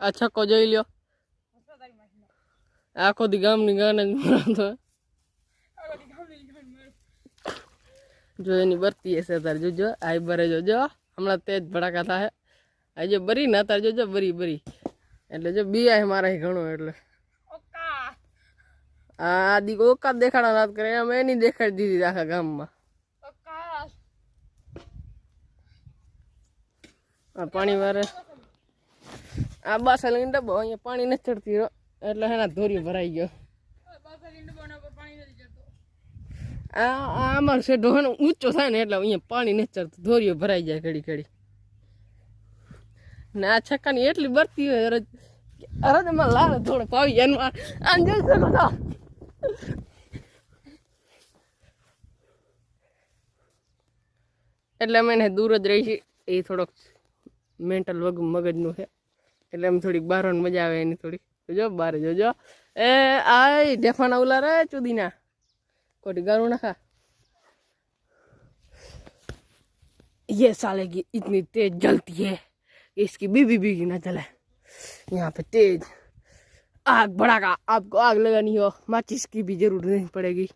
अच्छा को જોઈ લ્યો આખો દી ગામની ગાને જ મરાતો જો એની બરતી હશે તાર જોજો આઈ બરે જોજો હમણાં તેજ ભડાકા થાય આ જો બરી ના તાર જોજો બરી બરી એટલે જો બી આય મારા ઘણો એટલે આ દી ઓકા દેખાડા વાત કરે એમ એની દેખાડી દીધી આખા ગામમાં આ પાણી વારે આ બાસલીનો ડબ્બો અહીંયા પાણી નથી ચડતી એટલે એના ધોરી ભરાઈ ગયો આ અમારો શેઢો હે ને ઊંચો થાય ને એટલે અહીંયા પાણી નથી ચડતું ધોરીઓ ભરાઈ જાય ઘડી ઘડી ને આ છક્કાની એટલી બરતી હોય અરે એમાં લાલ થોડો પાવી એનું આમ જોઈ શકો છો એટલે અમે એને દૂર જ રહી છીએ એ થોડોક મેન્ટલ મગજનું છે એટલે એમ થોડીક બહાર મજા આવે એની થોડીક જોજો બહાર જોજો એ આ ઢેફાના ઉલા રે ચુદીના कोटी गारू ना खा ये साले की इतनी तेज जलती है इसकी बीबी भी ना जले यहाँ पे तेज आग भड़ाका आपको आग लगानी हो माचिस की भी जरूरत नहीं पड़ेगी